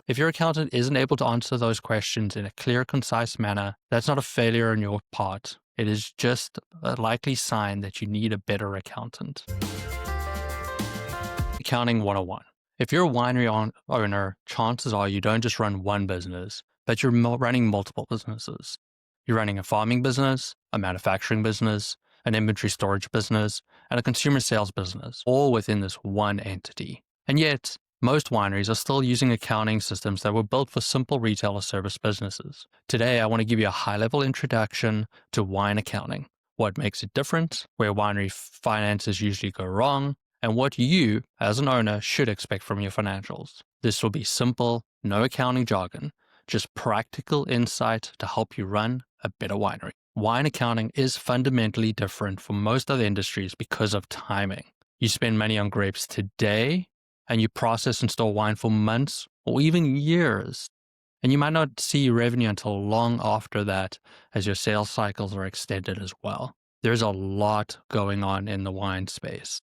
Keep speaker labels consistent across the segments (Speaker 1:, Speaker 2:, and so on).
Speaker 1: If your accountant isn't able to answer those questions in a clear, concise manner, that's not a failure on your part. It is just a likely sign that you need a better accountant. Accounting 101. If you're a winery owner, chances are you don't just run one business, but you're running multiple businesses. You're running a farming business, a manufacturing business, an inventory storage business, and a consumer sales business, all within this one entity. And yet, most wineries are still using accounting systems that were built for simple retail or service businesses. Today, I want to give you a high-level introduction to wine accounting, what makes it different, where winery finances usually go wrong, and what you, as an owner, should expect from your financials. This will be simple, no accounting jargon, just practical insight to help you run a better winery. Wine accounting is fundamentally different from most other industries because of timing. You spend money on grapes today, and you process and store wine for months or even years. And you might not see revenue until long after that, as your sales cycles are extended as well. There's a lot going on in the wine space.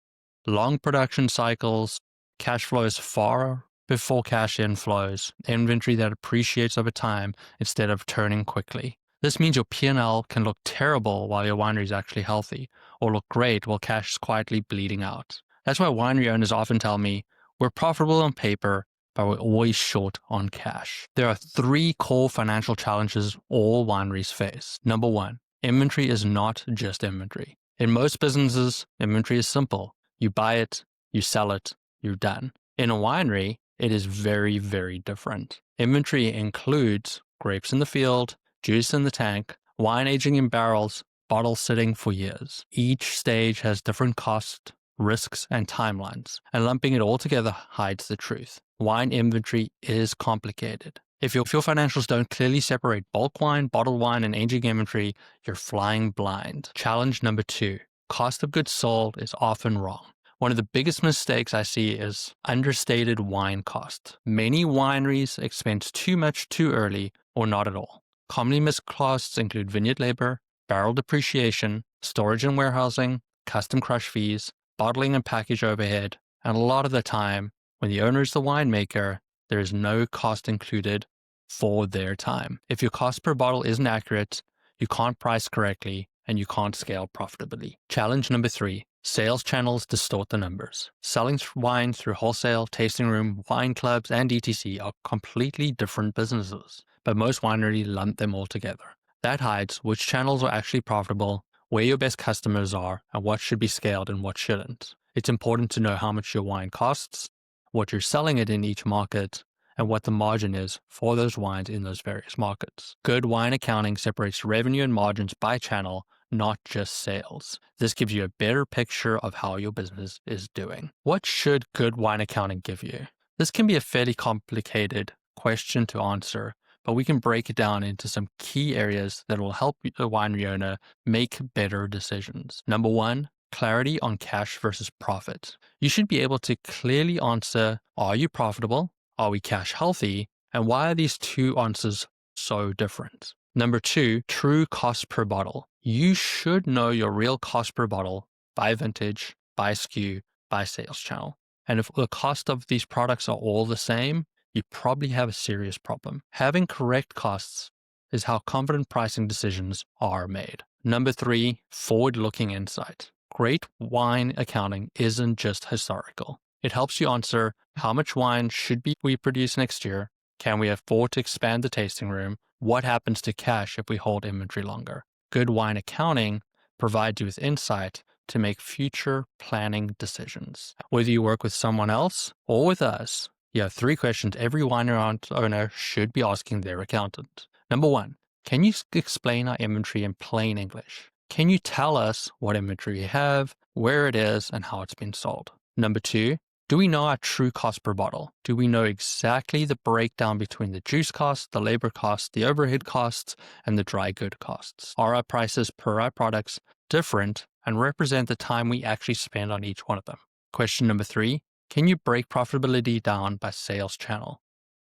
Speaker 1: Long production cycles, cash flows far before cash inflows, inventory that appreciates over time instead of turning quickly. This means your P&L can look terrible while your winery is actually healthy, or look great while cash is quietly bleeding out. That's why winery owners often tell me, we're profitable on paper, but we're always short on cash. There are 3 core financial challenges all wineries face. Number 1, inventory is not just inventory. In most businesses, inventory is simple. You buy it, you sell it, you're done. In a winery, it is very, very different. Inventory includes grapes in the field, juice in the tank, wine aging in barrels, bottles sitting for years. Each stage has different costs, risks, and timelines, and lumping it all together hides the truth. Wine inventory is complicated. If your financials don't clearly separate bulk wine, bottled wine, and aging inventory, you're flying blind. Challenge number 2. Cost of goods sold is often wrong. One of the biggest mistakes I see is understated wine cost. Many wineries expense too much too early or not at all. Commonly missed costs include vineyard labor, barrel depreciation, storage and warehousing, custom crush fees, bottling and package overhead, and a lot of the time, when the owner is the winemaker, there is no cost included for their time. If your cost per bottle isn't accurate, you can't price correctly, and you can't scale profitably. Challenge number 3, sales channels distort the numbers. Selling wine through wholesale, tasting room, wine clubs, and DTC are completely different businesses, but most wineries lump them all together. That hides which channels are actually profitable, where your best customers are, and what should be scaled and what shouldn't. It's important to know how much your wine costs, what you're selling it in each market, and what the margin is for those wines in those various markets. Good wine accounting separates revenue and margins by channel, not just sales. This gives you a better picture of how your business is doing. What should good wine accounting give you? This can be a fairly complicated question to answer, but we can break it down into some key areas that will help the winery owner make better decisions. Number 1, clarity on cash versus profit. You should be able to clearly answer, are you profitable? Are we cash healthy? And why are these 2 answers so different? Number 2, true cost per bottle. You should know your real cost per bottle by vintage, by SKU, by sales channel. And if the cost of these products are all the same, you probably have a serious problem. Having correct costs is how confident pricing decisions are made. Number 3, forward-looking insight. Great wine accounting isn't just historical. It helps you answer, how much wine should we produce next year? Can we afford to expand the tasting room? What happens to cash if we hold inventory longer? Good wine accounting provides you with insight to make future planning decisions. Whether you work with someone else or with us, you have 3 questions every winery owner should be asking their accountant. Number 1, can you explain our inventory in plain English? Can you tell us what inventory you have, where it is, and how it's been sold? Number 2, do we know our true cost per bottle? Do we know exactly the breakdown between the juice cost, the labor cost, the overhead costs, and the dry good costs? Are our prices per our products different and represent the time we actually spend on each one of them? Question number 3, can you break profitability down by sales channel?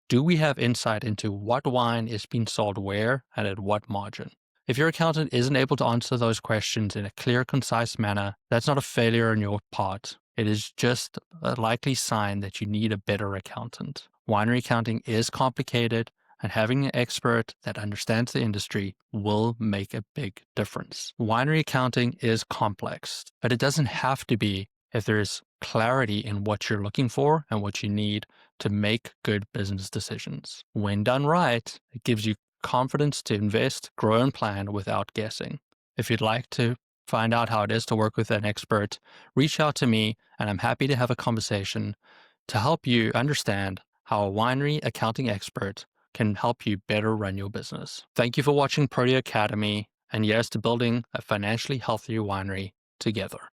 Speaker 1: Do we have insight into what wine is being sold where and at what margin? If your accountant isn't able to answer those questions in a clear, concise manner, that's not a failure on your part. It is just a likely sign that you need a better accountant. Winery accounting is complicated, and having an expert that understands the industry will make a big difference. Winery accounting is complex, but it doesn't have to be if there's clarity in what you're looking for and what you need to make good business decisions. When done right, it gives you confidence to invest, grow, and plan without guessing. If you'd like to find out how it is to work with an expert, reach out to me, and I'm happy to have a conversation to help you understand how a winery accounting expert can help you better run your business. Thank you for watching Protea Academy, and yes to building a financially healthier winery together.